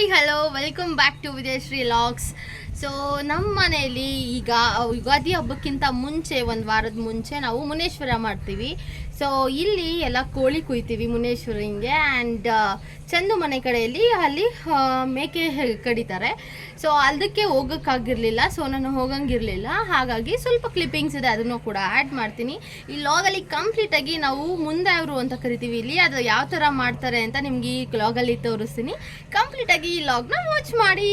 Hi hello welcome back to Vijayashri logs. So ನಮ್ಮ ಮನೆಯಲ್ಲಿ ಈಗ ಯುಗಾದಿ ಹಬ್ಬಕ್ಕಿಂತ ಮುಂಚೆ ಒಂದು ವಾರದ ಮುಂಚೆ ನಾವು ಮುನೇಶ್ವರ ಮಾಡ್ತೀವಿ. ಸೊ ಇಲ್ಲಿ ಎಲ್ಲ ಕೋಳಿ ಕುಯ್ತೀವಿ ಮುನೇಶ್ವರಿಂಗೆ. ಆ್ಯಂಡ್ ಚಂದು ಮನೆ ಕಡೆಯಲ್ಲಿ ಅಲ್ಲಿ ಮೇಕೆ ಕಡಿತಾರೆ. ಸೊ ಅದಕ್ಕೆ ಹೋಗೋಕ್ಕಾಗಿರಲಿಲ್ಲ, ಸೊ ನಾನು ಹೋಗಂಗಿರಲಿಲ್ಲ. ಹಾಗಾಗಿ ಸ್ವಲ್ಪ ಕ್ಲಿಪ್ಪಿಂಗ್ಸ್ ಇದೆ, ಅದನ್ನು ಕೂಡ ಆ್ಯಡ್ ಮಾಡ್ತೀನಿ ಈ ಲಾಗಲ್ಲಿ. ಕಂಪ್ಲೀಟಾಗಿ ನಾವು ಮುಂದೆ ಅವರು ಅಂತ ಕರಿತೀವಿ ಇಲ್ಲಿ, ಅದು ಯಾವ ಥರ ಮಾಡ್ತಾರೆ ಅಂತ ನಿಮ್ಗೆ ಈ ಲಾಗಲ್ಲಿ ತೋರಿಸ್ತೀನಿ. ಕಂಪ್ಲೀಟಾಗಿ ಈ ಲಾಗ್ನ ವಾಚ್ ಮಾಡಿ.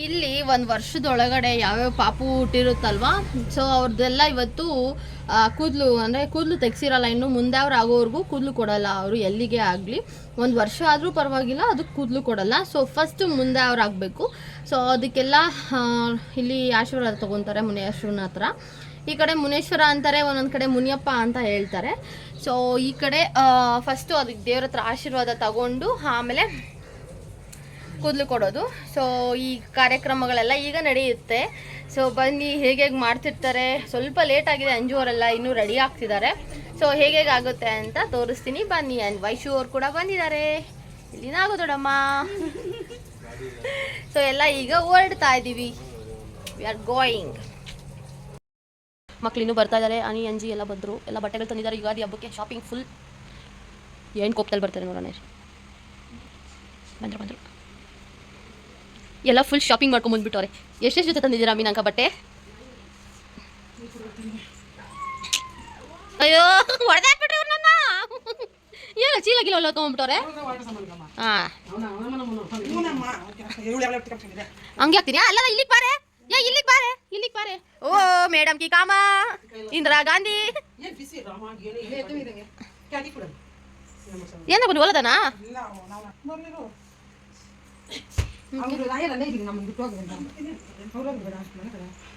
ಇಲ್ಲಿ ಒಂದು ವರ್ಷದೊಳಗಡೆ ಯಾವ್ಯಾವ ಪಾಪು ಹುಟ್ಟಿರುತ್ತಲ್ವ, ಸೊ ಅವ್ರದ್ದೆಲ್ಲ ಇವತ್ತು ಕೂದಲು ಅಂದರೆ ಕೂದಲು ತೆಗ್ಸಿರಲ್ಲ, ಇನ್ನು ಮುಂದೆ ಅವ್ರು ಆಗೋವರೆಗೂ ಕೂದಲು ಕೊಡಲ್ಲ ಅವರು, ಎಲ್ಲಿಗೆ ಆಗಲಿ. ಒಂದು ವರ್ಷ ಆದರೂ ಪರವಾಗಿಲ್ಲ, ಅದಕ್ಕೆ ಕೂದಲು ಕೊಡಲ್ಲ. ಸೊ ಫಸ್ಟು ಮುಂದೆ ಅವ್ರು ಆಗಬೇಕು. ಸೊ ಅದಕ್ಕೆಲ್ಲ ಇಲ್ಲಿ ಆಶೀರ್ವಾದ ತೊಗೊತಾರೆ ಮುನೇಶ್ವರನ ಹತ್ರ. ಈ ಕಡೆ ಮುನೇಶ್ವರ ಅಂತಾರೆ, ಒಂದೊಂದು ಕಡೆ ಮುನಿಯಪ್ಪ ಅಂತ ಹೇಳ್ತಾರೆ. ಸೊ ಈ ಕಡೆ ಫಸ್ಟು ಅದಕ್ಕೆ ದೇವ್ರ ಹತ್ರ ಆಶೀರ್ವಾದ ತಗೊಂಡು ಆಮೇಲೆ ಕೂದಲು ಕೊಡೋದು. ಸೊ ಈ ಕಾರ್ಯಕ್ರಮಗಳೆಲ್ಲ ಈಗ ನಡೆಯುತ್ತೆ. ಸೊ ಬನ್ನಿ ಹೇಗೆ ಮಾಡ್ತಿರ್ತಾರೆ. ಸ್ವಲ್ಪ ಲೇಟ್ ಆಗಿದೆ, ಅಂಜುವರೆಲ್ಲ ಇನ್ನೂ ರೆಡಿ ಆಗ್ತಿದ್ದಾರೆ. ಸೊ ಹೇಗೆ ಆಗುತ್ತೆ ಅಂತ ತೋರಿಸ್ತೀನಿ ಬನ್ನಿ. ಆ್ಯಂಡ್ ವೈಶು ಅವ್ರು ಕೂಡ ಬಂದಿದ್ದಾರೆ. ಇಲ್ಲಿ ನಾಗು ದೊಡ್ಡಮ್ಮ. ಸೊ ಎಲ್ಲ ಈಗ ಹೊರಡ್ತಾ ಇದ್ದೀವಿ. We are going. ಮಕ್ಳು ಇನ್ನೂ ಬರ್ತಾ ಇದ್ದಾರೆ. ಅನಿ ಅಂಜಿ ಎಲ್ಲ ಬಂದರು, ಎಲ್ಲ ಬಟ್ಟೆಗಳು ತಂದಿದ್ದಾರೆ ಯುಗಾದಿ ಹಬ್ಬಕ್ಕೆ. ಶಾಪಿಂಗ್ ಫುಲ್ ಏನು ಕೋಪ್ತಲ್ಲಿ ಬರ್ತಾರೆ ನೋಡೋಣ. ಬಂದರು ಎಲ್ಲ ಫುಲ್ ಶಾಪಿಂಗ್ ಮಾಡ್ಕೊಂಬಂದ್ಬಿಟ್ಟವ್ರೆ. ಎಷ್ಟೆಷ್ಟು ಜೊತೆ ತಂದಿದ್ದೀರಾ ಮೀನಂಕ ಬಟ್ಟೆ? ಅಯ್ಯೋ ಹೊಡೆದಾಕ್ಬಿಟ್ರಿ ಅವ್ರು ನನ್ನ. ಏನೋ ಚೀಲಗಿಲ್ಲ ಹೊಲ್ಕೊಂಬಿಟ್ಟವ್ರೆ. ಹಾಂ ಹಂಗೆ ಆಗ್ತೀನಿ. ಅಲ್ಲ ಇಲ್ಲಿಗೆ ಬಾರೆ, ಇಲ್ಲಿಗೆ ಬಾರೆ, ಇಲ್ಲಿಗೆ ಬಾರೆ. ಓ ಮೇಡಮ್ ಕಿ ಕಾಮ ಇಂದಿರಾ ಗಾಂಧಿ ಏನ ಬಂದು ಹೊಲದನಾ?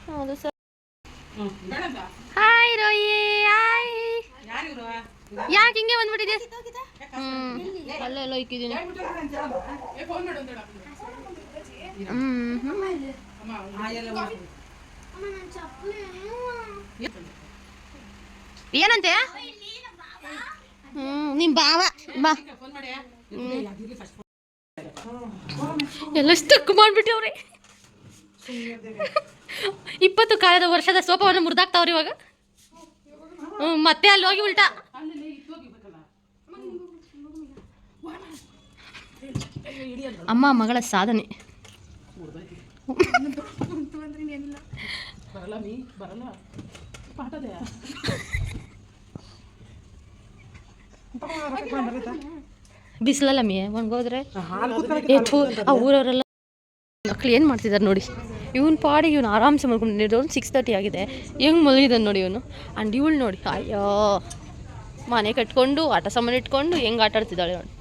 ಹೌದು ಸರ್. Hi ರೋಯಿ, hi. ಯಾಕೆ ಹಿಂಗೆ ಬಂದ್ಬಿಟ್ಟಿದೆ? ಅಲ್ಲೆಲ್ಲ ಇಕ್ಕಿದ್ದೀನಿ. ಏನಂತೆ? ನಿಮ್ಮ ಬಾವ ಬಾ. ಎಲ್ಲ ಸ್ಟಕ್ ಮಾಡ್ಬಿಟ್ಟವ್ರೆ. 20 ಕಾಲದ ವರ್ಷದ ಸೋಫಾವನ್ನು ಮುರಿದಾಕ್ತಾವ್ರಿ ಇವಾಗ. ಮತ್ತೆ ಅಲ್ಲಿ ಹೋಗಿ ಉಲ್ಟಾ. ಅಮ್ಮ ಮಗಳ ಸಾಧನೆ. ಬಿಸಿಲಲ್ಲ ಮೀ ಒಣಗೋದ್ರೆ ಆ ಊರವರೆಲ್ಲ ಮಕ್ಳು ಏನು ಮಾಡ್ತಿದ್ದಾರೆ ನೋಡಿ. ಇವನ್ ಪಾಡಿಗೆ ಇವನು ಆರಾಮ್ಸೆ ಮಲ್ಕೊಂಡಿದ್ದು. 6:30 ಆಗಿದೆ, ಹೆಂಗೆ ಮಲಗಿದ್ದಾನೆ ನೋಡಿ ಇವನು. ಆ್ಯಂಡ್ ಇವಳು ನೋಡಿ, ಅಯ್ಯೋ ಮನೆ ಕಟ್ಕೊಂಡು ಆಟ ಸಾಮಾನು ಇಟ್ಕೊಂಡು ಹೆಂಗೆ ಆಟ ಆಡ್ತಿದ್ದಾಳೆ ನೋಡಿ.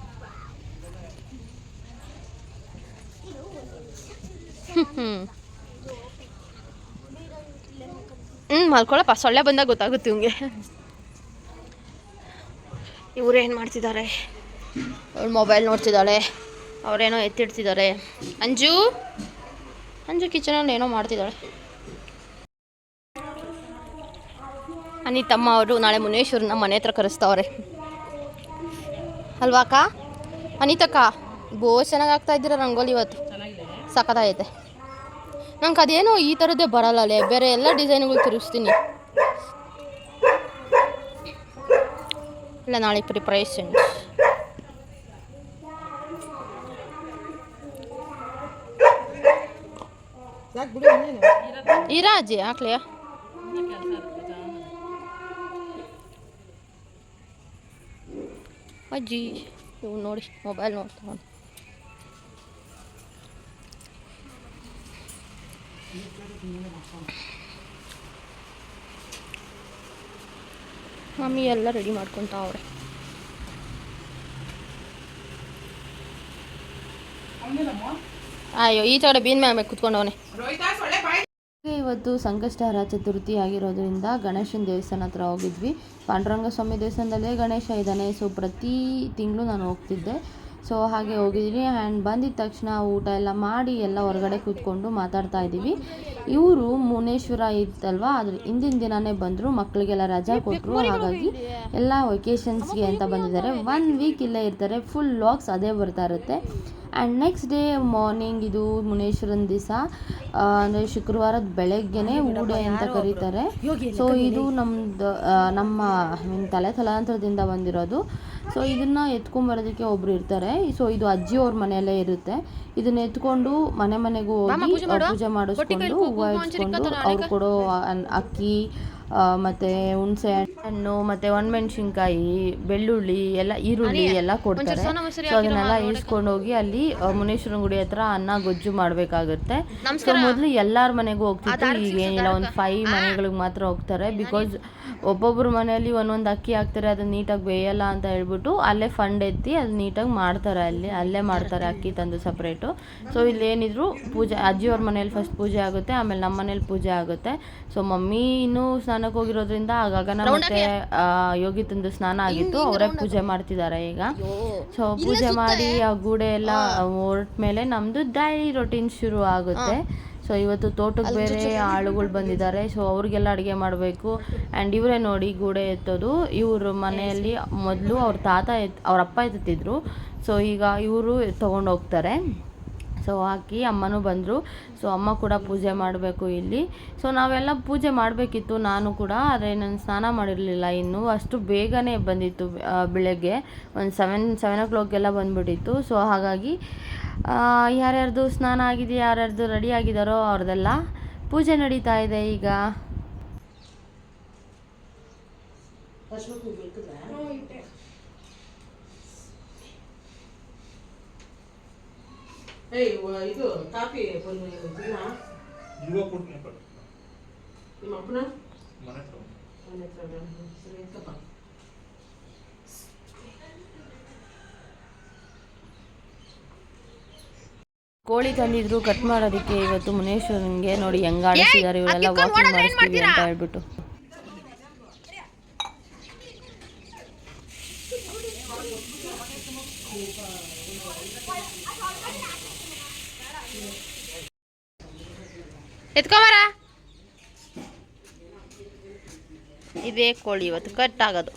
ಮಲ್ಕೊಳಪ್ಪ, ಸೊಳ್ಳೆ ಬಂದಾಗ ಗೊತ್ತಾಗುತ್ತೆ ಇವಂಗೆ. ಇವರು ಏನು ಮಾಡ್ತಿದ್ದಾರೆ? ಅವಳು ಮೊಬೈಲ್ ನೋಡ್ತಿದ್ದಾಳೆ, ಅವರೇನೋ ಎತ್ತಿಡ್ತಿದ್ದಾರೆ. ಅಂಜು ಕಿಚನಲ್ಲಿ ಏನೋ ಮಾಡ್ತಿದ್ದಾಳೆ. ಅನಿತಮ್ಮ ಅವರು ನಾಳೆ ಮುನೇಶ್ವರನ ಮನೆ ಹತ್ರ ಕರೆಸ್ತಾವ್ರೆ ಅಲ್ವಾ ಅಕ್ಕ? ಅನಿತಕ್ಕ ಬಹು ಚೆನ್ನಾಗಿ ಆಗ್ತಾ ಇದ್ದೀರ ರಂಗೋಲಿ ಇವತ್ತು, ಸಖತ್ತಾಗೈತೆ. ನಂಗೆ ಅದೇನೋ ಈ ಥರದ್ದೇ ಬರಲ್ಲೇ, ಬೇರೆ ಎಲ್ಲ ಡಿಸೈನ್ಗಳು ತಿರುಗಿಸ್ತೀನಿ. ಇಲ್ಲ ನಾಳೆ ಪ್ರಿಪ್ರೇಷನ್. ಇರಾಜಿ ಹಾಕ್ಲಿಯಾ? ಅಜ್ಜಿ ಇವ್ ನೋಡಿ ಮೊಬೈಲ್ ನೋಡ್ತಾವ. ಮಮ್ಮಿ ಎಲ್ಲ ರೆಡಿ ಮಾಡ್ಕೊತಾವ್ರೆ. ಅಯ್ಯೋ ಈ ಕಡೆ ಬೀನ್ ಮ್ಯಾಮೆ ಕುತ್ಕೊಂಡವನೆ. ಇವತ್ತು ಸಂಕಷ್ಟಹರ ಚತುರ್ಥಿ ಆಗಿರೋದ್ರಿಂದ ಗಣೇಶನ ದೇವಸ್ಥಾನ ಹತ್ರ ಹೋಗಿದ್ವಿ. ಪಾಂಡುರಂಗ ಸ್ವಾಮಿ ದೇವಸ್ಥಾನದಲ್ಲೇ ಗಣೇಶ ಇದ್ದಾನೆ. ಸೊ ಪ್ರತಿ ತಿಂಗಳು ನಾನು ಹೋಗ್ತಿದ್ದೆ. ಸೊ ಹಾಗೆ ಹೋಗಿದ್ದೀನಿ. ಆ್ಯಂಡ್ ಬಂದಿದ ತಕ್ಷಣ ಊಟ ಎಲ್ಲ ಮಾಡಿ ಎಲ್ಲ ಹೊರಗಡೆ ಕೂತ್ಕೊಂಡು ಮಾತಾಡ್ತಾ ಇದ್ದೀವಿ. ಇವರು ಮುನೇಶ್ವರ ಇತ್ತಲ್ವ, ಅದ್ರ ಹಿಂದಿನ ದಿನವೇ ಬಂದರು, ಮಕ್ಕಳಿಗೆಲ್ಲ ರಜಾ ಕೊಟ್ಟರು. ಹಾಗಾಗಿ ಎಲ್ಲ ವೆಕೇಷನ್ಸ್ಗೆ ಅಂತ ಬಂದಿದ್ದಾರೆ. 1 ವೀಕ್ ಇಲ್ಲೇ ಇರ್ತಾರೆ. ಫುಲ್ ವ್ಲಾಗ್ಸ್ ಅದೇ ಬರ್ತಾ ಇರುತ್ತೆ. ಆ್ಯಂಡ್ ನೆಕ್ಸ್ಟ್ ಡೇ ಮಾರ್ನಿಂಗ್, ಇದು ಮುನೇಶ್ವರನ ದಿವಸ ಅಂದರೆ ಶುಕ್ರವಾರದ ಬೆಳಗ್ಗೆನೇ ಊಡೆ ಅಂತ ಕರೀತಾರೆ. ಸೊ ಇದು ನಮ್ಮ ತಲೆತಲಾಂತರದಿಂದ ಬಂದಿರೋದು. ಸೊ ಇದನ್ನು ಎತ್ಕೊಂಬರೋದಕ್ಕೆ ಒಬ್ರು ಇರ್ತಾರೆ. ಸೊ ಇದು ಅಜ್ಜಿಯವ್ರ ಮನೆಯಲ್ಲೇ ಇರುತ್ತೆ. ಇದನ್ನ ಎತ್ಕೊಂಡು ಮನೆಗೂ ಹೋಗಿ ಪೂಜೆ ಮಾಡಿಸ್ಕೊಂಡು ಹೂವು ಇಟ್ಕೊಂಡು ಅವ್ರು ಕೊಡೋ ಅಕ್ಕಿ ಮತ್ತು ಹುಣಸೆ ಹಣ್ಣು ಮತ್ತು ಒಣಮೆಣ್ಸಿನ್ಕಾಯಿ, ಬೆಳ್ಳುಳ್ಳಿ ಎಲ್ಲ, ಈರುಳ್ಳಿ ಎಲ್ಲ ಕೊಡ್ತಾರೆ. ಸೊ ಅದನ್ನೆಲ್ಲ ಇಸ್ಕೊಂಡು ಹೋಗಿ ಅಲ್ಲಿ ಮುನೇಶ್ವರನ ಗುಡಿ ಹತ್ರ ಅನ್ನ ಗೊಜ್ಜು ಮಾಡಬೇಕಾಗುತ್ತೆ. ಸೊ ಮೊದಲು ಎಲ್ಲರ ಮನೆಗೂ ಹೋಗ್ತಿತ್ತು, ಈಗ ಏನಿಲ್ಲ, ಒಂದು 5 ಮನೆಗಳಿಗೆ ಮಾತ್ರ ಹೋಗ್ತಾರೆ. ಬಿಕಾಸ್ ಒಬ್ಬೊಬ್ಬರ ಮನೆಯಲ್ಲಿ ಒಂದೊಂದು ಅಕ್ಕಿ ಹಾಕ್ತಾರೆ, ಅದನ್ನ ನೀಟಾಗಿ ಬೇಯಲ್ಲ ಅಂತ ಹೇಳ್ಬಿಟ್ಟು ಅಲ್ಲೇ ಫಂಡ್ ಎತ್ತಿ ಅದು ನೀಟಾಗಿ ಮಾಡ್ತಾರೆ. ಅಲ್ಲೇ ಮಾಡ್ತಾರೆ ಅಕ್ಕಿ ತಂದು ಸಪ್ರೇಟು. ಸೊ ಇಲ್ಲೇನಿದ್ರು ಪೂಜೆ, ಅಜ್ಜಿಯವ್ರ ಮನೇಲಿ ಫಸ್ಟ್ ಪೂಜೆ ಆಗುತ್ತೆ, ಆಮೇಲೆ ನಮ್ಮ ಮನೇಲಿ ಪೂಜೆ ಆಗುತ್ತೆ. ಸೊ ಮಮ್ಮಿ ಇನ್ನೂ ಸ್ನಾನಕ್ಕೆ ಹೋಗಿರೋದ್ರಿಂದ ಗಗನ ಮತ್ತೆ ಯೋಗಿ ತಂದು ಸ್ನಾನ ಆಗಿತ್ತು, ಅವರೇ ಪೂಜೆ ಮಾಡ್ತಿದ್ದಾರೆ ಈಗ. ಸೊ ಪೂಜೆ ಮಾಡಿ ಆ ಗೂಡೆ ಎಲ್ಲ ಹೊರಟ ಮೇಲೆ ನಮ್ಮದು ಡೈಲಿ ರೊಟೀನ್ ಶುರು ಆಗುತ್ತೆ. ಸೊ ಇವತ್ತು ತೋಟಕ್ಕೆ ಬೇರೆ ಆಳುಗಳು ಬಂದಿದ್ದಾರೆ. ಸೊ ಅವ್ರಿಗೆಲ್ಲ ಅಡುಗೆ ಮಾಡಬೇಕು. ಆ್ಯಂಡ್ ಇವರೇ ನೋಡಿ ಗೂಡೆ ಎತ್ತೋದು. ಇವರು ಮನೆಯಲ್ಲಿ ಮೊದಲು ಅವ್ರ ಅಪ್ಪ ಎತ್ತುತ್ತಿದ್ರು. ಸೊ ಈಗ ಇವರು ತೊಗೊಂಡು ಹೋಗ್ತಾರೆ. ಸೊ ಹಾಕಿ ಅಮ್ಮನೂ ಬಂದರು. ಸೊ ಅಮ್ಮ ಕೂಡ ಪೂಜೆ ಮಾಡಬೇಕು ಇಲ್ಲಿ. ಸೊ ನಾವೆಲ್ಲ ಪೂಜೆ ಮಾಡಬೇಕಿತ್ತು, ನಾನು ಕೂಡ, ಆದರೆ ನಾನು ಸ್ನಾನ ಮಾಡಿರಲಿಲ್ಲ ಇನ್ನೂ. ಅಷ್ಟು ಬೇಗನೆ ಬಂದಿತ್ತು, ಬೆಳಗ್ಗೆ ಒಂದು 7 o'clock ಬಂದುಬಿಟ್ಟಿತ್ತು. ಸೊ ಹಾಗಾಗಿ ಯಾರ್ಯಾರ್ದು ಸ್ನಾನ ಆಗಿದೆ, ಯಾರ್ಯಾರ್ದು ರೆಡಿ ಆಗಿದ್ದಾರೋ ಅವ್ರದ್ದೆಲ್ಲ ಪೂಜೆ ನಡೀತಾ ಇದೆ ಈಗ. ಇದು ಕಾಫಿ ನಿಮ್ಮ ಅಪ್ಪನ ಕೋಳಿ ತಂದಿದ್ರು ಕಟ್ ಮಾಡೋದಕ್ಕೆ ಇವತ್ತು ಮುನೇಶ್ವರನಿಗೆ. ನೋಡಿ ಹೆಂಗ್ ಆಡಿಸಿದ್ದಾರೆ ಇವರೆಲ್ಲ, ವಾಕಿಂಗ್ ಮಾಡಿಸ್ತೀವಿ ಅಂತ ಹೇಳ್ಬಿಟ್ಟು. ಎತ್ಕೊಂಬರ. ಇದೇ ಕೋಳಿ ಇವತ್ತು ಕಟ್ ಆಗೋದು,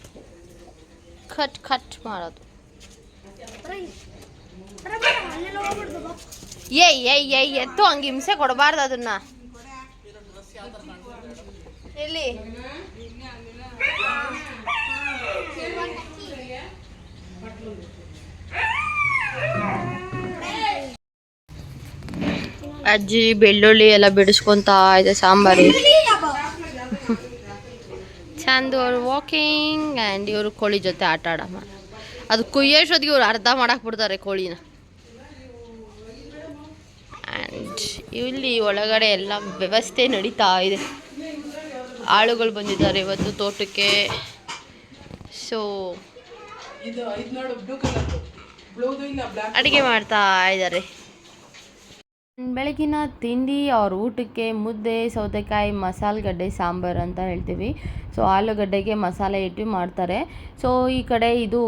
ಕಟ್ ಮಾಡೋದು. ಏಯ್ ಎತ್ತು, ಹಂಗೆ ಹಿಂಸೆ ಕೊಡಬಾರ್ದು ಅದನ್ನ. ಎಲ್ಲಿ ಅಜ್ಜಿ ಬೆಳ್ಳುಳ್ಳಿ ಎಲ್ಲ ಬಿಡಿಸ್ಕೊಂತ ಇದೆ ಸಾಂಬಾರಿ. ಚಂದ ಅವ್ರು ವಾಕಿಂಗ್. ಆ್ಯಂಡ್ ಇವರು ಕೋಳಿ ಜೊತೆ ಆಟ ಆಡಮ್ಮ. ಅದು ಕುಯ್ಯೋಷ್ಟೊತ್ತಿಗೆ ಇವ್ರು ಅರ್ಧ ಮಾಡಕ್ಕೆ ಬಿಡ್ತಾರೆ ಕೋಳಿನ. ಆ್ಯಂಡ್ ಇಲ್ಲಿ ಒಳಗಡೆ ಎಲ್ಲ ವ್ಯವಸ್ಥೆ ನಡೀತಾ ಇದೆ. ಆಳುಗಳು ಬಂದಿದ್ದಾರೆ ಇವತ್ತು ತೋಟಕ್ಕೆ. ಸೊ ಅಡುಗೆ ಮಾಡ್ತಾ ಇದ್ದಾರೆ. ಬೆಳಗಿನ ತಿಂಡಿ ಅವ್ರ ಊಟಕ್ಕೆ ಮುದ್ದೆ, ಸೌತೆಕಾಯಿ, ಮಸಾಲೆಗಡ್ಡೆ ಸಾಂಬಾರು ಅಂತ ಹೇಳ್ತೀವಿ. ಸೊ ಆಲೂಗಡ್ಡೆಗೆ ಮಸಾಲೆ ಇಟ್ಟು ಮಾಡ್ತಾರೆ. ಸೊ ಈ ಕಡೆ ಇದು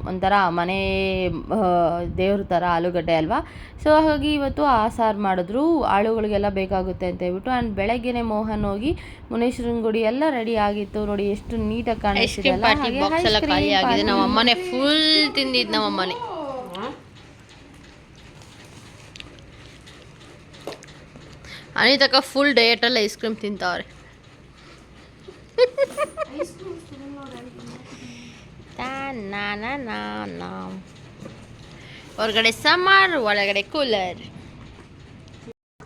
ಒಂಥರ ಮನೆ ದೇವ್ರ ಥರ ಆಲೂಗಡ್ಡೆ ಅಲ್ವಾ. ಸೊ ಹಾಗಾಗಿ ಇವತ್ತು ಆ ಸಾರು ಮಾಡಿದ್ರು, ಆಳುಗಳಿಗೆಲ್ಲ ಬೇಕಾಗುತ್ತೆ ಅಂತ ಹೇಳ್ಬಿಟ್ಟು. ಆ್ಯಂಡ್ ಬೆಳಗ್ಗೆನೆ ಮೋಹನ್ ಹೋಗಿ ಮುನೇಶ್ವರನ ಗುಡಿ ಎಲ್ಲ ರೆಡಿ ಆಗಿತ್ತು. ನೋಡಿ ಎಷ್ಟು ನೀಟಾಗಿ ಕಾಣಿಸ್ತಿದೆ. ನಮ್ಮ ಅಮ್ಮನೆ ಫುಲ್ ತಿಂದಿದ್ದು. ನಮ್ಮ ಅಮ್ಮನೆ ಅನಿತಕ್ಕ ಫುಲ್ ಡಯಟಲ್ಲಿ ಐಸ್ ಕ್ರೀಮ್ ತಿಂತಾವ್ರೆ. ಹೊರಗಡೆ ಸಮ್ಮರ್, ಒಳಗಡೆ ಕೂಲರ್.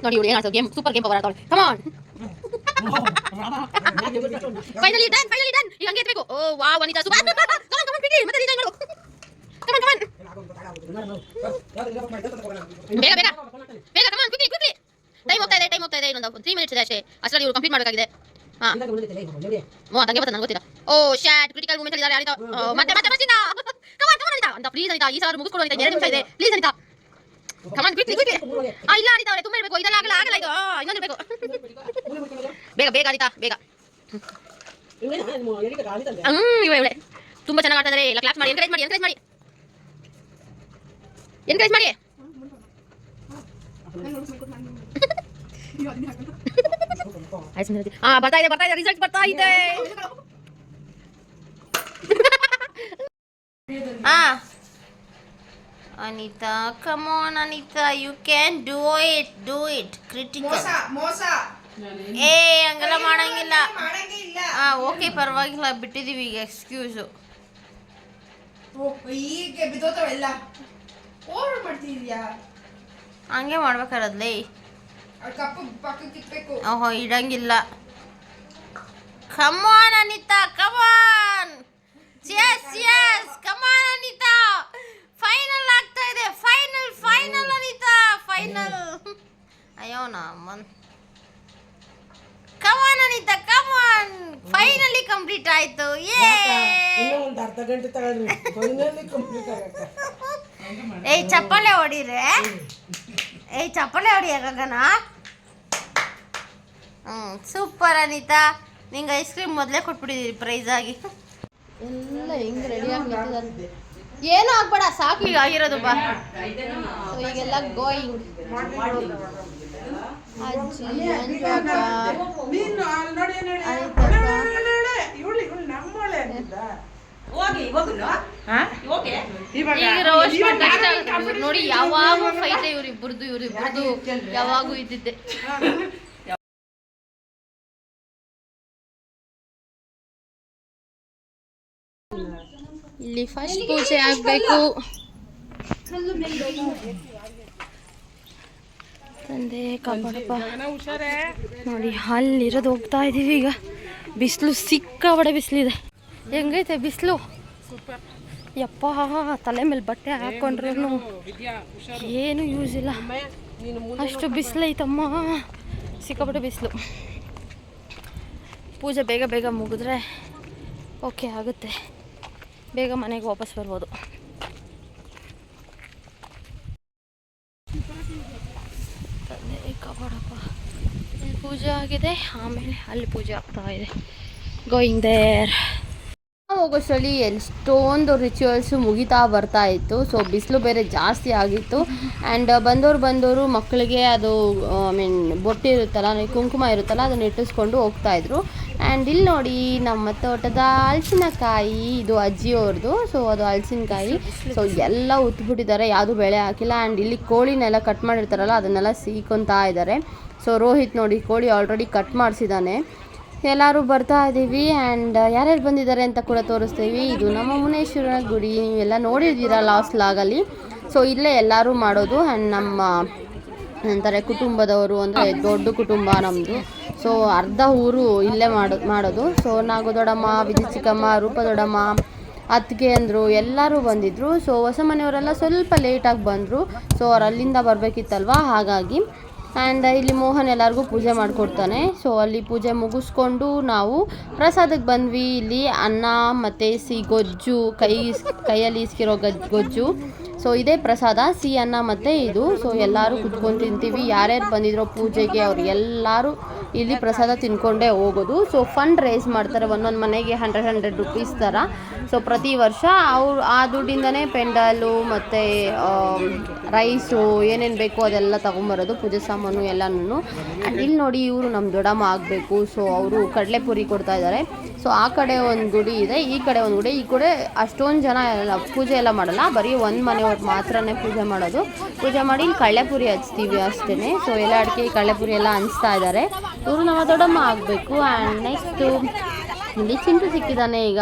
ನೋಡಿ ಇವಳು ಏನಾಗ್ತದೆ, ಗೇಮ್ ಸೂಪರ್ ಗೇಮ್ ಪವರ್ ಆಡ್ತಾಳೆ. Come on, finally done. ಈಗ ಹಂಗೆ ಎತ್ತಬೇಕು. Oh wow Anita super. Come on ಬಿಡಿ, ಮತ್ತೆ ರೀಚ್ ಮಾಡು. ಕಮ್ ಆನ್ ಬೇಗ ಕಮ್ ಆನ್ ಕ್ವಿಕ್ಲಿ. ಟೈಮ್ ಹೋಗ್ತಾ ಇದೆ. ಇನ್ನೊಂದು 3 minutes ಇದೆ ಅಷ್ಟೇ. ಅಷ್ಟರಲ್ಲಿ ಇವರು ಕಂಪ್ಲೀಟ್ ಮಾಡಬೇಕಾಗಿದೆ. ಹಾಂ ತಂಗೆ ಬರ್ತದೆ, ನನಗೆ ಗೊತ್ತಿಲ್ಲ. ಓ ಶಾಟ್, ಕ್ರಿಟಿಕಲ್ ಮೂಮೆಂಟ್ ಅಲ್ಲಿ ಇದ್ದಾರೆ. ಮತ್ತೆ ಬರ್ತೀನಾ? ಕಮ್ ಆನ್ ಅನಿತಾ ಅಂತ, ಪ್ಲೀಸ್ ಅನಿತಾ, ಈ ಸಾರು ಮುಗಿಸ್ಕೊಡು ಅನಿತಾ. 2 ನಿಮಿಷ ಇದೆ, please Anita. Come on quickly. ಇಲ್ಲ ಅನಿತಾ ಅವರೇ, ತುಂಬ ಇರಬೇಕು. ಇದೆಲ್ಲ ಆಗಲ್ಲ ಇದು. ಇನ್ನೊಂದು ಬೇಕು. ಬೇಗ ಅನಿತಾ, ಬೇಗ. ಇವಳೆ ತುಂಬ ಚೆನ್ನಾಗಿ ಆಡ್ತಾ ಇದ್ದಾರೆ. ಎಲ್ಲ ಕ್ಲಾಸ್ ಮಾಡಿ, ಎನ್ಕರೇಜ್ ಮಾಡಿ. ಎನ್ಕರೇಜ್ ಮಾಡಿ. ಬರ್ತಾ ಇದೆ ರಿಸಲ್ಟ್ ಬರ್ತಾ ಇದೆ. Anita, come on Anita, you can do it critical. ಏ ಹಂಗೆಲ್ಲ ಮಾಡಂಗಿಲ್ಲ. ಓಕೆ ಪರವಾಗಿಲ್ಲ, ಬಿಟ್ಟಿದೀವಿ ಈಗ ಎಕ್ಸ್ಕ್ಯೂಸು. ಹಂಗೆ ಮಾಡ್ಬೇಕಾರದ್ಲೇ. ಓಹೋ ಇಡಂಗಿಲ್ಲ. Come on Anita, come on. Yes come on Anita. Final ಆಗ್ತಾ ಇದೆ. Final Anita, final. ಅಯ್ಯೋ ನಮ್ಮನ್. Come on Anita, come on. Finally complete ಆಯ್ತು. ಒಂದು ಅರ್ಧ ಗಂಟೆ ತಗೊಳ್ರಿ ಫೈನಲಿ ಕಂಪ್ಲೀಟ್ ಆಗಕ್ಕೆ. ಏಯ್ ಚಪ್ಪಾಳೆ ಹೊಡೀರೆ. ಚಪ್ಪಾಳೆ ಹೊಡಿಯಾಗನ. ಸೂಪರ್ ಅನಿತಾ. ನಿಂಗೆ ಐಸ್ ಕ್ರೀಮ್ ಮೊದಲೇ ಕೊಟ್ಬಿಟ್ಟಿದ್ದೀರಿ ಪ್ರೈಸ್ ಆಗಿ. ಎಲ್ಲ ಹೆಂಗ್ ರೆಡಿ ಆಗಿ ಏನೂ ಆಗ್ಬೇಡ, ಸಾಕು ಈಗ ಆಗಿರೋದು ಬಾ. ಈಗೆಲ್ಲ ಗೋಯಿಂಗ್. ಅಜ್ಜಿ, ಅಂಜಕ್ಕ, ಈಗ ರೋಸ್ಟ್ ಮಾಡಿ ಕಷ್ಟ ಆಗುತ್ತೆ ನೋಡಿ. ಯಾವಾಗೂ ಫೈಟ್ ಇವ್ರಿಬ್ರದ್ದು ಯಾವಾಗೂ ಇದ್ದಿದ್ದೆ. ಇಲ್ಲಿ ಫಸ್ಟ್ ಪೂಜೆ ಆಗಬೇಕು. ತಂದೆ ಕಾಪಾಡಪ್ಪ. ನೋಡಿ ಅಲ್ಲಿರೋದು ಹೋಗ್ತಾ ಇದ್ದೀವಿ ಈಗ. ಬಿಸಿಲು ಸಿಕ್ಕಾಬಡೆ ಬಿಸಿಲಿದೆ. ಹೆಂಗೈತೆ ಬಿಸಿಲು? ಯಪ್ಪ, ತಲೆ ಮೇಲೆ ಬಟ್ಟೆ ಹಾಕೊಂಡ್ರು ಏನು ಯೂಸ್ ಇಲ್ಲ, ಅಷ್ಟು ಬಿಸಿಲೈತಮ್ಮ. ಸಿಕ್ಕಾಬಡೆ ಬಿಸಿಲು. ಪೂಜೆ ಬೇಗ ಮುಗಿದ್ರೆ ಓಕೆ ಆಗುತ್ತೆ, ಬೇಗ ಮನೆಗೆ ವಾಪಸ್ ಬರ್ಬೋದು. ತಂದೆ ಕಾಪಾಡಪ್ಪ. ಇಲ್ಲಿ ಪೂಜೆ ಆಗಿದೆ, ಆಮೇಲೆ ಅಲ್ಲಿ ಪೂಜೆ ಆಗ್ತಾ ಇದೆ. Going there. ಹೋಗೋಷ್ಟರಲ್ಲಿ ಎಷ್ಟೊಂದು ರಿಚುವಲ್ಸು ಮುಗಿತಾ ಬರ್ತಾ ಇತ್ತು. ಸೊ ಬಿಸಿಲು ಬೇರೆ ಜಾಸ್ತಿ ಆಗಿತ್ತು. ಆ್ಯಂಡ್ ಬಂದವರು ಮಕ್ಕಳಿಗೆ ಅದು ಬೊಟ್ಟು ಇರುತ್ತಲ್ಲ, ಕುಂಕುಮ ಇರುತ್ತಲ್ಲ, ಅದನ್ನು ಇಟ್ಟಿಸ್ಕೊಂಡು ಹೋಗ್ತಾಯಿದ್ರು. ಆ್ಯಂಡ್ ಇಲ್ಲಿ ನೋಡಿ ನಮ್ಮ ತೋಟದ ಹಲಸಿನಕಾಯಿ, ಇದು ಅಜ್ಜಿಯವ್ರದ್ದು. ಸೊ ಅದು ಹಲಸಿನಕಾಯಿ. ಸೊ ಎಲ್ಲ ಉತ್ಬಿಟ್ಟಿದ್ದಾರೆ, ಯಾವುದು ಬೆಳೆ ಹಾಕಿಲ್ಲ. ಆ್ಯಂಡ್ ಇಲ್ಲಿ ಕೋಳಿನೆಲ್ಲ ಕಟ್ ಮಾಡಿರ್ತಾರಲ್ಲ, ಅದನ್ನೆಲ್ಲ ಸೀಕೊತಾ ಇದ್ದಾರೆ. ಸೊ ರೋಹಿತ್ ನೋಡಿ ಕೋಳಿ ಆಲ್ರೆಡಿ ಕಟ್ ಮಾಡಿಸಿದ್ದಾನೆ. ಎಲ್ಲರೂ ಬರ್ತಾ ಇದ್ದೀವಿ. ಆ್ಯಂಡ್ ಯಾರ್ಯಾರು ಬಂದಿದ್ದಾರೆ ಅಂತ ಕೂಡ ತೋರಿಸ್ತೀವಿ. ಇದು ನಮ್ಮ ಮುನೇಶ್ವರ ಗುಡಿ, ನೀವೆಲ್ಲ ನೋಡಿದ್ದೀರಾ ಲಾಸ್ಟ್ ಲಾಗಲ್ಲಿ. ಸೊ ಇಲ್ಲೇ ಎಲ್ಲರೂ ಮಾಡೋದು. ಆ್ಯಂಡ್ ನಮ್ಮ ಅಂತಾರೆ ಕುಟುಂಬದವರು, ಅಂದರೆ ದೊಡ್ಡ ಕುಟುಂಬ ನಮ್ಮದು. ಸೊ ಅರ್ಧ ಊರು ಇಲ್ಲೇ ಮಾಡೋದು. ಸೊ ನಾಗು ದೊಡ್ಡಮ್ಮ, ವಿದ್ಯುತ್ ಚಿಕ್ಕಮ್ಮ, ರೂಪ ದೊಡ್ಡಮ್ಮ, ಅತ್ತಿಗೆ ಅಂದರು, ಎಲ್ಲರೂ ಬಂದಿದ್ದರು. ಸೊ ಹೊಸ ಮನೆಯವರೆಲ್ಲ ಸ್ವಲ್ಪ ಲೇಟಾಗಿ ಬಂದರು. ಸೊ ಅವ್ರು ಅಲ್ಲಿಂದ ಬರಬೇಕಿತ್ತಲ್ವ, ಹಾಗಾಗಿ. ಆ್ಯಂಡ್ ಇಲ್ಲಿ ಮೋಹನ್ ಎಲ್ಲರಿಗೂ ಪೂಜೆ ಮಾಡಿಕೊಡ್ತಾನೆ. ಸೊ ಅಲ್ಲಿ ಪೂಜೆ ಮುಗಿಸ್ಕೊಂಡು ನಾವು ಪ್ರಸಾದಕ್ಕೆ ಬಂದ್ವಿ. ಇಲ್ಲಿ ಅನ್ನ ಮತ್ತು ಗೊಜ್ಜು, ಕೈಯಲ್ಲಿ ಇಸ್ಕಿರೋ ಗೊಜ್ಜು. ಸೊ ಇದೇ ಪ್ರಸಾದ, ಅನ್ನ ಮತ್ತು ಇದು. ಸೊ ಎಲ್ಲರೂ ಕುತ್ಕೊಂಡು ತಿಂತೀವಿ. ಯಾರ್ಯಾರು ಬಂದಿದ್ರೋ ಪೂಜೆಗೆ ಅವ್ರು ಎಲ್ಲರೂ ಇಲ್ಲಿ ಪ್ರಸಾದ ತಿನ್ಕೊಂಡೇ ಹೋಗೋದು. ಸೊ ಫಂಡ್ ರೇಸ್ ಮಾಡ್ತಾರೆ, ಒಂದೊಂದು ಮನೆಗೆ 100 ರುಪೀಸ್ ಥರ. ಸೊ ಪ್ರತಿ ವರ್ಷ ಅವ್ರು ಆ ದುಡ್ಡಿಂದನೇ ಪೆಂಡಲು ಮತ್ತು ರೈಸು ಏನೇನು ಬೇಕೋ ಅದೆಲ್ಲ ತೊಗೊಂಬರೋದು, ಪೂಜೆ ಸಾಮಾನು ಎಲ್ಲನೂ. ಆ್ಯಂಡ್ ಇಲ್ಲಿ ನೋಡಿ ಇವರು ನಮ್ಮ ದೊಡ್ಡಮ್ಮ ಆಗಬೇಕು. ಸೊ ಅವರು ಕಡಲೆಪುರಿ ಕೊಡ್ತಾ ಇದ್ದಾರೆ. ಸೊ ಆ ಕಡೆ ಒಂದು ಗುಡಿ ಇದೆ, ಈ ಕಡೆ ಒಂದು ಗುಡಿ. ಈ ಕಡೆ ಅಷ್ಟೊಂದು ಜನ ಎಲ್ಲ ಪೂಜೆ ಎಲ್ಲ ಮಾಡಲ್ಲ, ಬರೀ ಒಂದು ಮನೆಯವ್ರು ಮಾತ್ರನೇ ಪೂಜೆ ಮಾಡೋದು. ಪೂಜೆ ಮಾಡಿ ಇಲ್ಲಿ ಕಡಲೆಪುರಿ ಹಚ್ತೀವಿ ಅಷ್ಟೇ. ಸೊ ಎಲ್ಲ ಅಡಿಕೆ ಕಡಲೆಪುರಿ ಎಲ್ಲ ಹಂಚ್ತಾ ಇದ್ದಾರೆ. ಇವರು ನಮ್ಮ ದೊಡ್ಡಮ್ಮ ಆಗಬೇಕು. ಆ್ಯಂಡ್ ನೆಕ್ಸ್ಟು ಇಲ್ಲಿ ಚಿಂಟು ಸಿಕ್ಕಿದ್ದಾನೆ ಈಗ.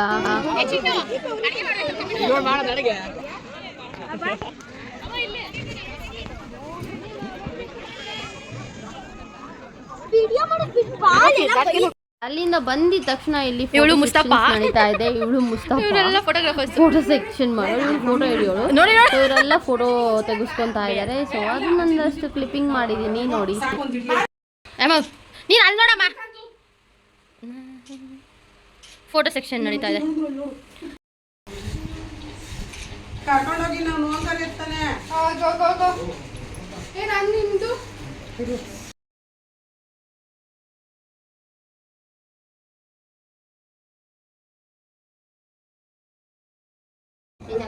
ಅಲ್ಲಿಂದ ಬಂದಿದ ತಕ್ಷಣ ಇಲ್ಲಿ ನಡೀತಾ ಇದೆ. ಇವಳು ಮುಸ್ತಫಾ ಫೋಟೋ ಸೆಕ್ಷನ್ ಮಾಡೋದು, ಇವಳು ಫೋಟೋ ಹಿಡಿಯೋಳು. ಇವರೆಲ್ಲ ಫೋಟೋ ತೆಗೆಸ್ಕೊತಾ ಇದ್ದಾರೆ. ಸೊ ಅದನ್ನೊಂದಷ್ಟು ಕ್ಲಿಪ್ಪಿಂಗ್ ಮಾಡಿದ್ದೀನಿ ನೋಡಿ. ನೀನು ಅಲ್ಲಿ ನೋಡಮ್ಮ, ಫೋಟೋ ಸೆಕ್ಷನ್ ನಡೀತಾ ಇದೆ. ಕರ್ಕೊಂಡೋಗಿ ನಾವು ನೋಡ್ತಾನೆ.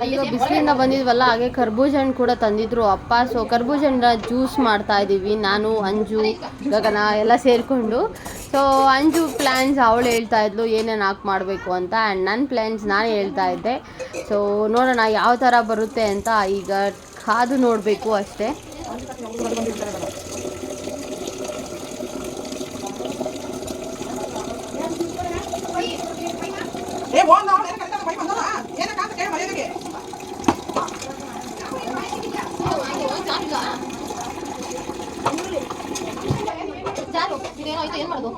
ಈಗ ಬಿಸಿಲಿಂದ ಬಂದಿದ್ವಲ್ಲ, ಹಾಗೆ ಕರ್ಬೂಜ ಹಣ್ಣು ಕೂಡ ತಂದಿದ್ರು ಅಪ್ಪ. ಸೊ ಕರ್ಬೂಜ ಹಣ್ಣನ್ನ ಜ್ಯೂಸ್ ಮಾಡ್ತಾ ಇದ್ದೀವಿ, ನಾನು, ಅಂಜು, ಗಗನ ಎಲ್ಲ ಸೇರಿಕೊಂಡು. ಸೊ ಅಂಜು ಪ್ಲ್ಯಾನ್ಸ್ ಅವಳು ಹೇಳ್ತಾ ಇದ್ಲು ಏನೇನು ಹಾಕಿ ಮಾಡಬೇಕು ಅಂತ, ಆ್ಯಂಡ್ ನನ್ನ ಪ್ಲ್ಯಾನ್ಸ್ ನಾನು ಹೇಳ್ತಾ ಇದ್ದೆ. ಸೊ ನೋಡೋಣ ಯಾವ ಥರ ಬರುತ್ತೆ ಅಂತ, ಈಗ ಕಾದು ನೋಡಬೇಕು ಅಷ್ಟೇ. ಏನು ಮಾಡೋದು?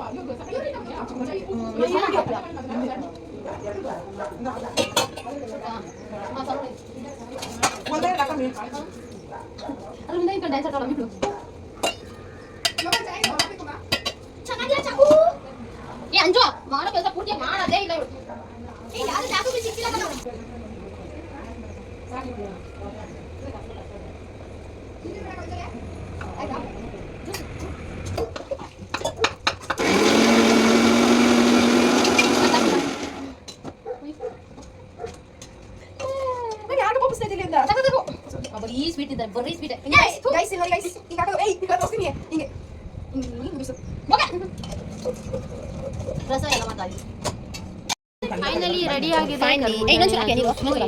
ಅಂಜು ಮಾಡೋ ಕೆಲಸ ಪೂರ್ತಿ ಮಾಡದೇ ಇಲ್ಲ. ಬರೀ ಸ್ವೀಟ್ ಇದ್ದಾರೆ, ಬರೀ ಸ್ವೀಟ್. ರಸ ಎಲ್ಲ ಮಾತಾಡಿ ಫೈನಲಿ ರೆಡಿ ಆಗಿದೆ.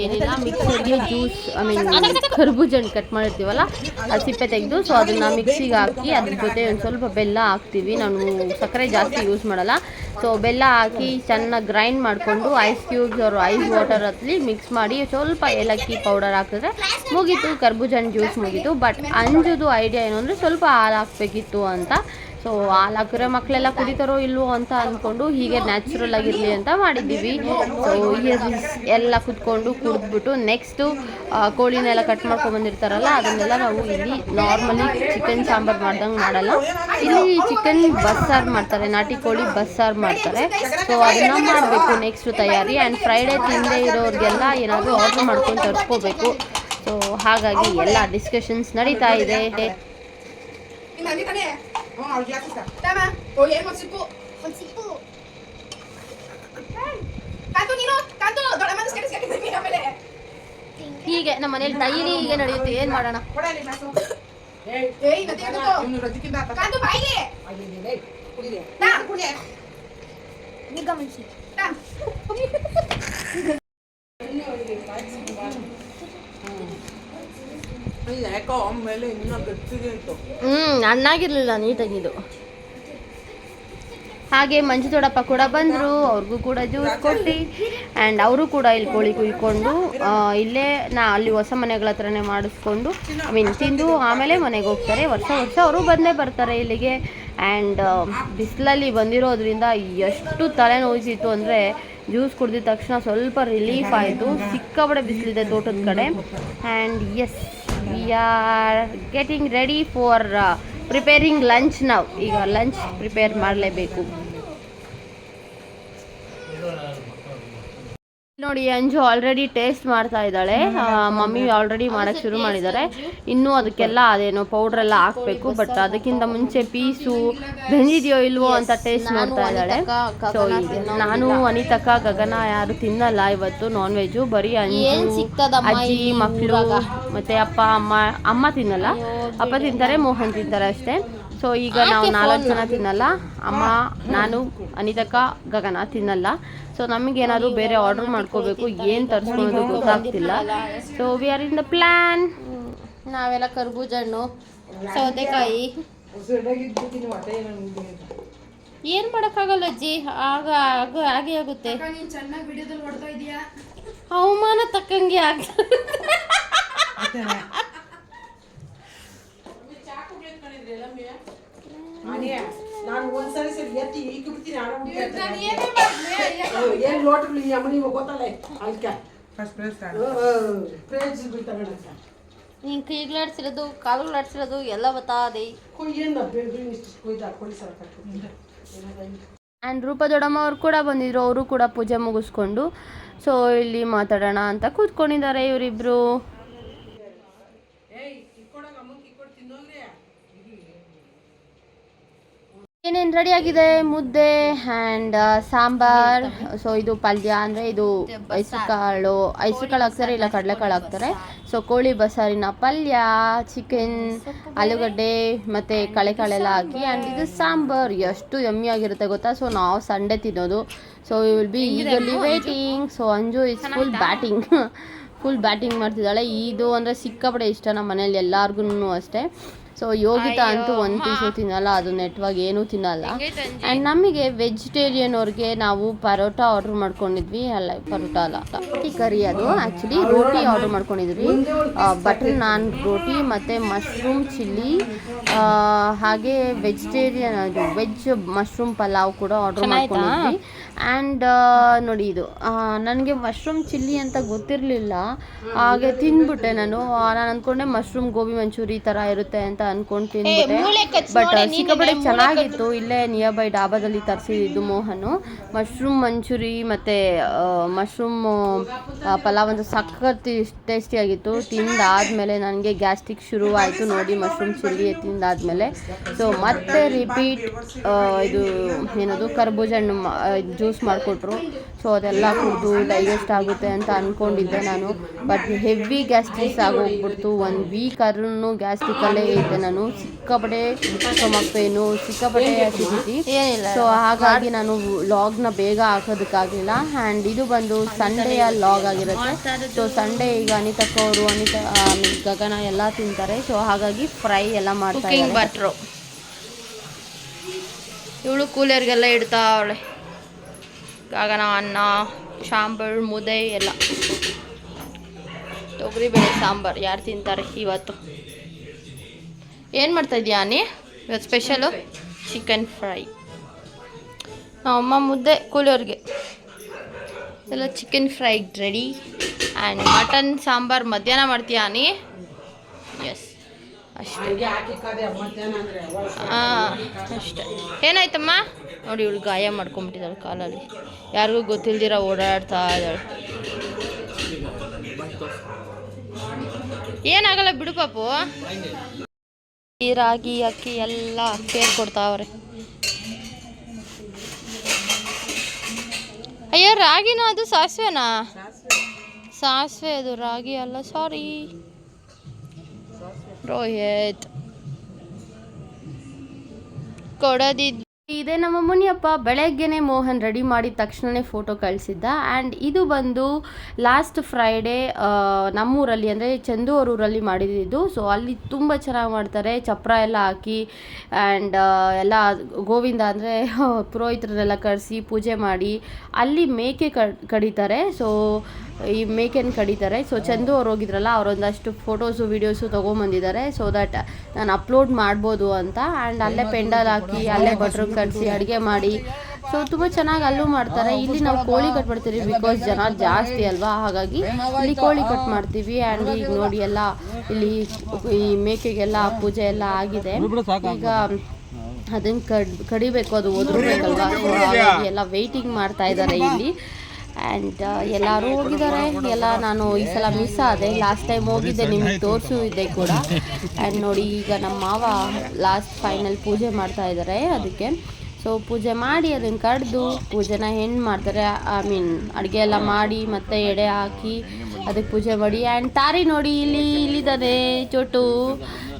ಏನಿಲ್ಲ, ಮಿಕ್ಸರ್ಗೆ ಜ್ಯೂಸ್, ಐ ಮೀನ್ ಕರ್ಬೂಜ ಹಣ್ಣು ಕಟ್ ಮಾಡಿರ್ತೀವಲ್ಲ ಅದು ಸಿಪ್ಪೆ ತೆಗೆದು, ಸೊ ಅದನ್ನು ಮಿಕ್ಸಿಗೆ ಹಾಕಿ ಅದ್ರ ಜೊತೆ ಒಂದು ಸ್ವಲ್ಪ ಬೆಲ್ಲ ಹಾಕ್ತೀವಿ. ನಾನು ಸಕ್ಕರೆ ಜಾಸ್ತಿ ಯೂಸ್ ಮಾಡಲ್ಲ. ಸೊ ಬೆಲ್ಲ ಹಾಕಿ ಚೆನ್ನಾಗಿ ಗ್ರೈಂಡ್ ಮಾಡಿಕೊಂಡು ಐಸ್ ಕ್ಯೂಬ್ಸ್ ಅವರು ಐಸ್ ವಾಟರ್ ಹತ್ಲಿ ಮಿಕ್ಸ್ ಮಾಡಿ ಸ್ವಲ್ಪ ಏಲಕ್ಕಿ ಪೌಡರ್ ಹಾಕಿದ್ರೆ ಮುಗೀತು, ಕರ್ಬೂಜ ಹಣ್ಣು ಜ್ಯೂಸ್ ಮುಗೀತು. ಬಟ್ ಅಂಜುದು ಐಡಿಯಾ ಏನು ಅಂದರೆ ಸ್ವಲ್ಪ ಹಾಲು ಹಾಕಬೇಕಿತ್ತು ಅಂತ. ಸೊ ಹಾಲು ಹಾಕಿದ್ರೆ ಮಕ್ಕಳೆಲ್ಲ ಕುಡಿತಾರೋ ಇಲ್ವೋ ಅಂತ ಅಂದ್ಕೊಂಡು ಹೀಗೆ ನ್ಯಾಚುರಲ್ ಆಗಿರಲಿ ಅಂತ ಮಾಡಿದ್ದೀವಿ. ಸೊ ಎಲ್ಲ ಕುತ್ಕೊಂಡು ಕುಡಿದ್ಬಿಟ್ಟು ನೆಕ್ಸ್ಟು ಕೋಳಿನೆಲ್ಲ ಕಟ್ ಮಾಡ್ಕೊಂಡು ಬಂದಿರ್ತಾರಲ್ಲ ಅದನ್ನೆಲ್ಲ ನಾವು ಇಲ್ಲಿ ನಾರ್ಮಲಿ ಚಿಕನ್ ಸಾಂಬಾರು ಮಾಡ್ದಂಗೆ ಮಾಡಲ್ಲ, ಇಲ್ಲಿ ಚಿಕನ್ ಬಸ್ಸಾರು ಮಾಡ್ತಾರೆ, ನಾಟಿ ಕೋಳಿ ಬಸ್ಸಾರು ಮಾಡ್ತಾರೆ. ಸೊ ಅದನ್ನು ಮಾಡಬೇಕು ನೆಕ್ಸ್ಟು ತಯಾರಿ. ಆ್ಯಂಡ್ ಫ್ರೈಡೇ ತಿಂದೇ ಇರೋರಿಗೆಲ್ಲ ಏನಾದರೂ ಆರ್ಡ್ರ್ ಮಾಡ್ಕೊಂಡು ತರಿಸ್ಕೋಬೇಕು. ಸೊ ಹಾಗಾಗಿ ಎಲ್ಲ ಡಿಸ್ಕಷನ್ಸ್ ನಡೀತಾ ಇದೆ. ಹೀಗೆ ನಮ್ಮ ಮನೇಲಿ ಡೈಲಿ ಹೀಗೆ ನಡೆಯುತ್ತೆ, ಏನ್ ಮಾಡೋಣ. ಹಣ್ಣಾಗಿರ್ಲಿಲ್ಲ ನೀಟಾಗಿದ್ದು. ಹಾಗೆ ಮಂಜು ದೊಡ್ಡಪ್ಪ ಕೂಡ ಬಂದರು, ಅವ್ರಿಗೂ ಕೂಡ ಜ್ಯೂಸ್ ಕೊಟ್ಟು ಆ್ಯಂಡ್ ಅವರು ಕೂಡ ಇಲ್ಲಿ ಕೋಳಿ ಕುಯ್ಕೊಂಡು ಇಲ್ಲೇ ಅಲ್ಲಿ ಹೊಸ ಮನೆಗಳ ಹತ್ರನೇ ಮಾಡಿಸ್ಕೊಂಡು ಐ ಮೀನ್ ತಿಂದು ಆಮೇಲೆ ಮನೆಗೆ ಹೋಗ್ತಾರೆ. ವರ್ಷ ಅವರು ಬಂದೇ ಬರ್ತಾರೆ ಇಲ್ಲಿಗೆ. ಆ್ಯಂಡ್ ಬಿಸಿಲಲ್ಲಿ ಬಂದಿರೋದ್ರಿಂದ ಎಷ್ಟು ತಲೆನೋಯ್ಸಿತ್ತು ಅಂದರೆ ಜ್ಯೂಸ್ ಕುಡಿದ ತಕ್ಷಣ ಸ್ವಲ್ಪ ರಿಲೀಫ್ ಆಯಿತು. ಸಿಕ್ಕಾಪಟ್ಟೆ ಬಿಸಿಲಿದೆ ತೋಟದ ಕಡೆ. And yes, we are getting ready for preparing lunch. ನಾವು ಈಗ ಲಂಚ್ ಪ್ರಿಪೇರ್ ಮಾಡಲೇಬೇಕು. ನೋಡಿ ಅಂಜು ಆಲ್ರೆಡಿ ಟೇಸ್ಟ್ ಮಾಡ್ತಾ ಇದ್ದಾಳೆ. ಮಮ್ಮಿ ಆಲ್ರೆಡಿ ಮಾಡೋಕ್ಕೆ ಶುರು ಮಾಡಿದ್ದಾರೆ. ಇನ್ನೂ ಅದಕ್ಕೆಲ್ಲ ಅದೇನೋ ಪೌಡ್ರೆಲ್ಲ ಹಾಕಬೇಕು. ಬಟ್ ಅದಕ್ಕಿಂತ ಮುಂಚೆ ಪೀಸು ಬೆಂದಿದೆಯೋ ಇಲ್ವೋ ಅಂತ ಟೇಸ್ಟ್ ನೋಡ್ತಾ ಇದ್ದಾಳೆ. ಸೊ ನಾನು, ಅನಿತಕ್ಕ, ಗಗನ ಯಾರು ತಿನ್ನಲ್ಲ ಇವತ್ತು ನಾನ್ ವೆಜ್ಜು. ಬರೀ ಅಂಜು, ಅಜ್ಜಿ, ಮಕ್ಕಳು ಮತ್ತು ಅಮ್ಮ ತಿನ್ನಲ್ಲ. ಅಪ್ಪ ತಿಂತಾರೆ, ಮೋಹನ್ ತಿಂತಾರೆ ಅಷ್ಟೇ. ಸೊ ಈಗ ನಾವು 4 ಜನ ತಿನ್ನಲ್ಲ. ಅಮ್ಮ, ನಾನು, ಅನಿತಕ್ಕ, ಗಗನ ತಿನ್ನಲ್ಲ. ಸೊ ನಮಗೇನಾದರೂ ಬೇರೆ ಆರ್ಡ್ರ್ ಮಾಡ್ಕೋಬೇಕು, ಏನು ತರಿಸ್ಕೊಳ್ಳೋದು ಗೊತ್ತಾಗ್ತಿಲ್ಲ. So we are in the plan. ನಾವೆಲ್ಲ ಕರ್ಬೂಜ ಹಣ್ಣು, ಸೌತೆಕಾಯಿ ಏನು ಮಾಡೋಕ್ಕಾಗಲ್ಲ ಅಜ್ಜಿ, ಹಾಗೆ ಆಗುತ್ತೆ. ಅವಮಾನ ತಕ್ಕಂಗೆ ಆಗ್ತದೆ. ನಾನು ಒಂದ್ಸರಿ ಎತ್ತಿ ಈಗ ಬಿಡ್ತೀನಿ. ಏನು ಲೋಟಗಳು ಈ ಅಮ್ಮನಿ ಗೊತ್ತಲ್ಲ ಅದಕ್ಕೆ ಪ್ರೈಸ್ ಬಿಡ್ತಾವೆ. ಹಿಂಗೆ ಕೈಗಳಾಡ್ಸಿರೋದು, ಕಾಲುಗಳಾಡ್ಸಿರೋದು ಎಲ್ಲ ಬತ್ತಾದೆ. ಆ್ಯಂಡ್ ರೂಪ ದೊಡ್ಡಮ್ಮ ಅವ್ರು ಕೂಡ ಬಂದಿದ್ರು. ಅವರು ಕೂಡ ಪೂಜೆ ಮುಗಿಸ್ಕೊಂಡು ಸೊ ಇಲ್ಲಿ ಮಾತಾಡೋಣ ಅಂತ ಕೂತ್ಕೊಂಡಿದ್ದಾರೆ ಇವರಿಬ್ರು. ಏನೇನು ರೆಡಿಯಾಗಿದೆ, ಮುದ್ದೆ ಆ್ಯಂಡ್ ಸಾಂಬಾರ್. ಸೊ ಇದು ಪಲ್ಯ ಅಂದರೆ ಇದು ಹೆಸ್ರು ಕಾಳು ಹಾಕ್ತಾರೆ, ಇಲ್ಲ ಕಡಲೆಕಾಳು ಹಾಕ್ತಾರೆ. ಸೊ ಕೋಳಿ ಬಸಾರಿನ ಪಲ್ಯ, ಚಿಕನ್, ಆಲೂಗಡ್ಡೆ ಮತ್ತು ಕಳೆಕಾಳೆಲ್ಲ ಹಾಕಿ. ಆ್ಯಂಡ್ ಇದು ಸಾಂಬಾರ್ ಎಷ್ಟು ಯಮ್ಮಿ ಆಗಿರುತ್ತೆ ಗೊತ್ತಾ. ಸೊ ನಾವು ಸಂಡೇ ತಿನ್ನೋದು. ಸೊ ವಿಲ್ ಬಿ ಈಗಲ್ಲಿ waiting. So Anju is full batting ಮಾಡ್ತಿದ್ದಾಳೆ. ಇದು ಅಂದರೆ ಸಿಕ್ಕಾಪಟ್ಟೆ ಇಷ್ಟ ನಮ್ಮ ಮನೇಲಿ ಎಲ್ಲರಿಗೂ ಅಷ್ಟೇ. ಸೊ ಯೋಗಿತಾ ಅಂತೂ ಒಂದು ಪೀಸು ತಿನ್ನಲ್ಲ, ಅದು ನೆಟ್ವಾಗಿ ಏನೂ ತಿನ್ನಲ್ಲ. ಆ್ಯಂಡ್ ನಮಗೆ ವೆಜಿಟೇರಿಯನ್ ಅವ್ರಿಗೆ ನಾವು ಪರೋಟ ಆರ್ಡ್ರ್ ಮಾಡ್ಕೊಂಡಿದ್ವಿ. ಅಲ್ಲ ಪರೋಟ ಅಲ್ಲ, ರೋಟಿ ಕರಿ. ಅದು ಆ್ಯಕ್ಚುಲಿ ರೋಟಿ ಆರ್ಡ್ರ್ ಮಾಡ್ಕೊಂಡಿದ್ವಿ. ಬಟರ್ ನಾನ್ ರೋಟಿ ಮತ್ತು ಮಶ್ರೂಮ್ ಚಿಲ್ಲಿ, ಹಾಗೆ ವೆಜಿಟೇರಿಯನ್ ಅದು ವೆಜ್ ಮಶ್ರೂಮ್ ಪಲಾವ್ ಕೂಡ ಆರ್ಡ್ರ್ ಮಾಡ್ಕೊಂಡಿದ್ವಿ. ಆ್ಯಂಡ್ ನೋಡಿ ಇದು ನನಗೆ ಮಶ್ರೂಮ್ ಚಿಲ್ಲಿ ಅಂತ ಗೊತ್ತಿರಲಿಲ್ಲ, ಹಾಗೆ ತಿಂದ್ಬಿಟ್ಟೆ. ನಾನು ಅಂದ್ಕೊಂಡೆ ಮಶ್ರೂಮ್ ಗೋಬಿ ಮಂಚೂರಿ ಥರ ಇರುತ್ತೆ ಅಂತ ಅಂದ್ಕೊಂಡು ತಿಂದ್ಬಿಟ್ಟೆ. ಬಟ್ ಸಿಕ್ಕಾಪಟ್ಟೆ ಚೆನ್ನಾಗಿತ್ತು. ಇಲ್ಲೇ ನಿಯರ್ ಬೈ ಡಾಬಾದಲ್ಲಿ ತರಿಸಿದ್ದು ಮೋಹನು. ಮಶ್ರೂಮ್ ಮಂಚೂರಿ ಮತ್ತು ಮಶ್ರೂಮ್ ಪಲಾವ್ ಅಂತ ಸಖತ್ ಟೇಸ್ಟಿಯಾಗಿತ್ತು. ತಿಂದಾದಮೇಲೆ ನನಗೆ ಗ್ಯಾಸ್ಟ್ರಿಕ್ ಶುರುವಾಯಿತು ನೋಡಿ, ಮಶ್ರೂಮ್ ಚಿಲ್ಲಿ ತಿಂದಾದಮೇಲೆ. ಸೊ ಮತ್ತೆ ರಿಪೀಟ್ ಇದು ಏನದು ಕರ್ಬೂಜ ಹಣ್ಣು ಜ್ಯೂಸ್ ಮಾಡಿಕೊಟ್ರು. ಸೊ ಅದೆಲ್ಲ ಕುಡಿದು ಡೈಜೆಸ್ಟ್ ಆಗುತ್ತೆ ಅಂತ ಅಂದ್ಕೊಂಡಿದ್ದೆ ನಾನು. ಬಟ್ ಹೆವಿ ಗ್ಯಾಸ್ಟ್ರಿಕ್ಸ್ ಆಗೋಗ್ಬಿಡ್ತು. 1 ವೀಕ್ ಆದ್ರೂ ಗ್ಯಾಸ್ಟ್ರಿಕಲ್ಲೇ ಇದ್ದೆ ನಾನು. ಸಿಕ್ಕಾಪಟ್ಟೆ ಸ್ಟೊಮಕ್ ಪೇನು, ಸಿಕ್ಕಾಪಟ್ಟೆ ಅಸಿಡಿಟಿ. ಸೊ ಹಾಗಾಗಿ ನಾನು ಲಾಗ್ನ ಬೇಗ ಹಾಕೋದಕ್ಕಾಗಲಿಲ್ಲ. ಆ್ಯಂಡ್ ಇದು ಬಂದು ಸಂಡೆಯ ಲಾಗ್ ಆಗಿರುತ್ತೆ. ಸೊ ಸಂಡೇ ಈಗ ಅನಿತಕ್ಕವರು, ಗಗನ ಎಲ್ಲ ತಿಂತಾರೆ. ಸೊ ಹಾಗಾಗಿ ಫ್ರೈ ಎಲ್ಲ ಮಾಡ್ತಾ ಇದ್ದಾರೆ. ಇವಳು ಕೂಲರ್ಗೆಲ್ಲ ಇಡ್ತಾವಳೆ. ಗಗನ ಅನ್ನ, ಸಾಂಬಾರು, ಮುದ್ದೆ ಎಲ್ಲ. ತೊಗರಿಬೇಳೆ ಸಾಂಬಾರು ಯಾರು ತಿಂತಾರೆ ಇವತ್ತು? ಏನು ಮಾಡ್ತಾ ಇದೀಯಾ ನೀ ಇವತ್ತು? Special chicken fry. ಅಮ್ಮ ಮುದ್ದೆ, ಕೂಲರ್ಗೆ ಎಲ್ಲ chicken fry ready. And mutton sambar ಮಧ್ಯಾಹ್ನ ಮಾಡ್ತೀಯಾ ನೀ? ಎಸ್ ಅಷ್ಟೇ. ಅಷ್ಟೇ. ಏನಾಯ್ತಮ್ಮ? ನೋಡಿ ಇವಳು ಗಾಯ ಮಾಡ್ಕೊಂಬಿಟ್ಟಿದ್ದಾಳೆ ಕಾಲಲ್ಲಿ, ಯಾರಿಗೂ ಗೊತ್ತಿಲ್ದಿರ ಓಡಾಡ್ತಾ ಇದ್ದಾಳೆ. ಏನಾಗಲ್ಲ ಬಿಡು ಪಾಪು. ಈ ರಾಗಿ ಅಕ್ಕಿ ಎಲ್ಲ ಕೇರ್ ಕೊಡ್ತಾವ್ರೆ. ಅಯ್ಯೋ ರಾಗಿನ ಅದು ಸಾಸಿವೆನಾ? ಸಾಸಿವೆ ಅದು, ರಾಗಿ ಅಲ್ಲ. ಸಾರಿ ರೋಹಿತ್. ಕೊಡೋದಿದ್ದು ಇದೇ ನಮ್ಮ ಮುನಿಯಪ್ಪ. ಬೆಳಗ್ಗೆನೆ ಮೋಹನ್ ರೆಡಿ ಮಾಡಿದ ತಕ್ಷಣವೇ ಫೋಟೋ ಕಳಿಸಿದ್ದ. ಆ್ಯಂಡ್ ಇದು ಬಂದು ಲಾಸ್ಟ್ ಫ್ರೈಡೇ ನಮ್ಮೂರಲ್ಲಿ ಅಂದರೆ ಚಂದು ಅವ್ರ ಊರಲ್ಲಿ ಮಾಡಿದ್ದು. ಸೊ ಅಲ್ಲಿ ತುಂಬ ಚೆನ್ನಾಗಿ ಮಾಡ್ತಾರೆ, ಚಪ್ರ ಎಲ್ಲ ಹಾಕಿ. ಆ್ಯಂಡ್ ಎಲ್ಲ ಗೋವಿಂದ ಅಂದರೆ ಪುರೋಹಿತರನ್ನೆಲ್ಲ ಕರೆಸಿ ಪೂಜೆ ಮಾಡಿ ಅಲ್ಲಿ ಮೇಕೆ ಕಡಿತಾರೆ. ಸೊ ಈ ಮೇಕೆನ ಕಡಿತಾರೆ. ಸೊ ಚಂದು ಅವ್ರು ಹೋಗಿದ್ರಲ್ಲ, ಅವರೊಂದಷ್ಟು ಫೋಟೋಸು ವೀಡಿಯೋಸು ತೊಗೊಂಬಂದಿದ್ದಾರೆ. ಸೊ ದಟ್ ನಾನು ಅಪ್ಲೋಡ್ ಮಾಡ್ಬೋದು ಅಂತ. ಆ್ಯಂಡ್ ಅಲ್ಲೇ ಪೆಂಡಲ್ ಹಾಕಿ, ಅಲ್ಲೇ ಭಟ್ರು ಕರೆಸಿ ಅಡುಗೆ ಮಾಡಿ. ಸೊ ತುಂಬ ಚೆನ್ನಾಗಿ ಅಲ್ಲೂ ಮಾಡ್ತಾರೆ. ಇಲ್ಲಿ ನಾವು ಕೋಳಿ ಕಟ್ ಮಾಡ್ತೀವಿ, ಬಿಕಾಸ್ ಜನ ಜಾಸ್ತಿ ಅಲ್ವಾ, ಹಾಗಾಗಿ ಇಲ್ಲಿ ಕೋಳಿ ಕಟ್ ಮಾಡ್ತೀವಿ. ಆ್ಯಂಡ್ ಈಗ ನೋಡಿ ಎಲ್ಲ ಇಲ್ಲಿ ಈ ಮೇಕೆಗೆಲ್ಲ ಪೂಜೆ ಎಲ್ಲ ಆಗಿದೆ. ಈಗ ಅದನ್ನು ಕಡಿಬೇಕು, ಅದು ಒದರಬೇಕಲ್ವಾ. ಸೊ ಹಾಗಾಗಿ ಎಲ್ಲ ವೆಯ್ಟಿಂಗ್ ಮಾಡ್ತಾ ಇದ್ದಾರೆ ಇಲ್ಲಿ. ಆ್ಯಂಡ್ ಎಲ್ಲರೂ ಹೋಗಿದ್ದಾರೆ. ಎಲ್ಲ ನಾನು ಈ ಸಲ ಮಿಸ್ ಆದೆ. ಲಾಸ್ಟ್ ಟೈಮ್ ಹೋಗಿದ್ದೆ, ನಿಮಗೆ ತೋರಿಸಿದ್ದೆ ಕೂಡ. ಆ್ಯಂಡ್ ನೋಡಿ ಈಗ ನಮ್ಮ ಮಾವ ಲಾಸ್ಟ್ ಫೈನಲ್ ಪೂಜೆ ಮಾಡ್ತಾ ಇದ್ದಾರೆ ಅದಕ್ಕೆ. ಸೊ ಪೂಜೆ ಮಾಡಿ ಅದನ್ನು ಕಡ್ದು ಪೂಜೆನ ಹೆಣ್ಣು ಮಾಡ್ತಾರೆ. ಅಡುಗೆ ಎಲ್ಲ ಮಾಡಿ ಮತ್ತೆ ಎಡೆ ಹಾಕಿ ಅದಕ್ಕೆ ಪೂಜೆ ಮಾಡಿ. ಆ್ಯಂಡ್ ತಾರಿ ನೋಡಿ ಇಲ್ಲಿದ್ದಾನೆ ಚೋಟು.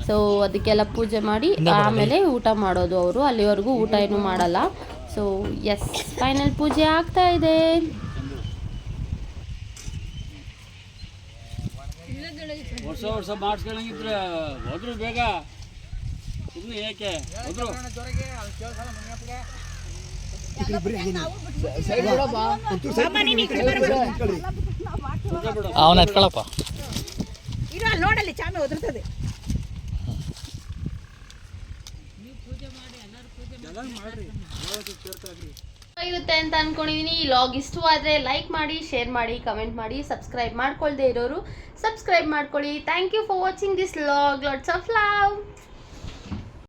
ಸೊ ಅದಕ್ಕೆಲ್ಲ ಪೂಜೆ ಮಾಡಿ ಆಮೇಲೆ ಊಟ ಮಾಡೋದು ಅವರು. ಅಲ್ಲಿವರೆಗೂ ಊಟ ಏನೂ ಮಾಡಲ್ಲ. ಸೊ ಎಸ್, ಫೈನಲ್ ಪೂಜೆ ಆಗ್ತಾ ಇದೆ. ವರ್ಷ ಮಾಡಿಸ್ಕೊಳ್ಳಂಗಿದ್ರೆ ಹೋದ್ರು ಬೇಗ, ಇನ್ನು ಏಕೆ ಹೋದ್ರು. ಅವನ ಎತ್ಕೊಳಪ್ಪ. ನೋಡಲ್ಲಿ ಚಾಮೆ ಒದರ್ತದೆ. ಇರುತ್ತೆ ಅಂತ ಅನ್ಕೊಂಡಿದೀನಿ. ಈ ಲಾಗ್ ಇಷ್ಟವಾದರೆ ಲೈಕ್ ಮಾಡಿ, ಶೇರ್ ಮಾಡಿ, ಕಮೆಂಟ್ ಮಾಡಿ. ಸಬ್ಸ್ಕ್ರೈಬ್ ಮಾಡ್ಕೊಳ್ದೇ ಇರೋರು ಸಬ್ಸ್ಕ್ರೈಬ್ ಮಾಡ್ಕೊಳ್ಳಿ. Thank you for watching this log. Lots of love.